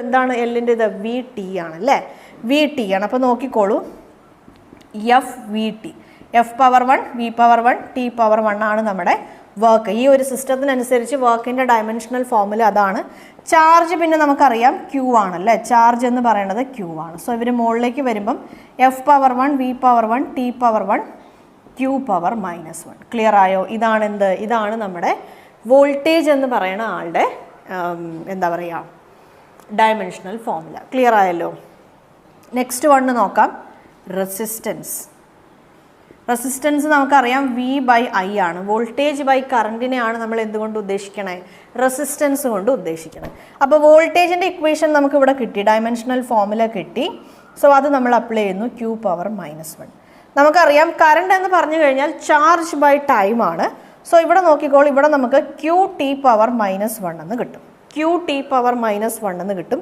എന്താണ് എല്ലിൻ്റെ ഇത് വി ടി ആണ് അല്ലേ, വി ടി ആണ്. അപ്പോൾ നോക്കിക്കോളൂ, F V T, F power 1 V power 1 T power 1 ആണ് നമ്മുടെ വർക്ക്. ഈ ഒരു സിസ്റ്റത്തിനനുസരിച്ച് വർക്കിൻ്റെ ഡയമെൻഷണൽ ഫോർമുല അതാണ്. ചാർജ് പിന്നെ നമുക്കറിയാം ക്യൂ ആണല്ലേ, ചാർജ് എന്ന് പറയുന്നത് ക്യൂ ആണ്. സോ ഇവർ മുകളിലേക്ക് വരുമ്പം F power 1 V power 1 T power 1 Q power -1. Clear ആയോ? ഇതാണ് എന്ത്, ഇതാണ് നമ്മുടെ വോൾട്ടേജ് എന്ന് പറയുന്ന ആളുടെ എന്താ പറയുക ഡയമെൻഷണൽ ഫോർമുല. ക്ലിയർ ആയല്ലോ? നെക്സ്റ്റ് വണ്ണ് നോക്കാം, റെസിസ്റ്റൻസ്. റെസിസ്റ്റൻസ് നമുക്കറിയാം V/I ആണ്. വോൾട്ടേജ് ബൈ കറണ്ടിനെയാണ് നമ്മൾ എന്തുകൊണ്ട് ഉദ്ദേശിക്കണേ, റെസിസ്റ്റൻസ് കൊണ്ട് ഉദ്ദേശിക്കണേ. അപ്പോൾ വോൾട്ടേജിൻ്റെ ഇക്വേഷൻ നമുക്ക് ഇവിടെ കിട്ടി, ഡയമെൻഷണൽ ഫോർമുല കിട്ടി. സോ അത് നമ്മൾ അപ്ലൈ ചെയ്യുന്നു, ക്യൂ പവർ -1. നമുക്കറിയാം കറണ്ട് എന്ന് പറഞ്ഞു കഴിഞ്ഞാൽ ചാർജ് ബൈ ടൈം ആണ്. സോ ഇവിടെ നോക്കിക്കോളൂ, ഇവിടെ നമുക്ക് ക്യൂ ടി പവർ -1 എന്ന് കിട്ടും, ക്യൂ ടി പവർ -1 എന്ന് കിട്ടും.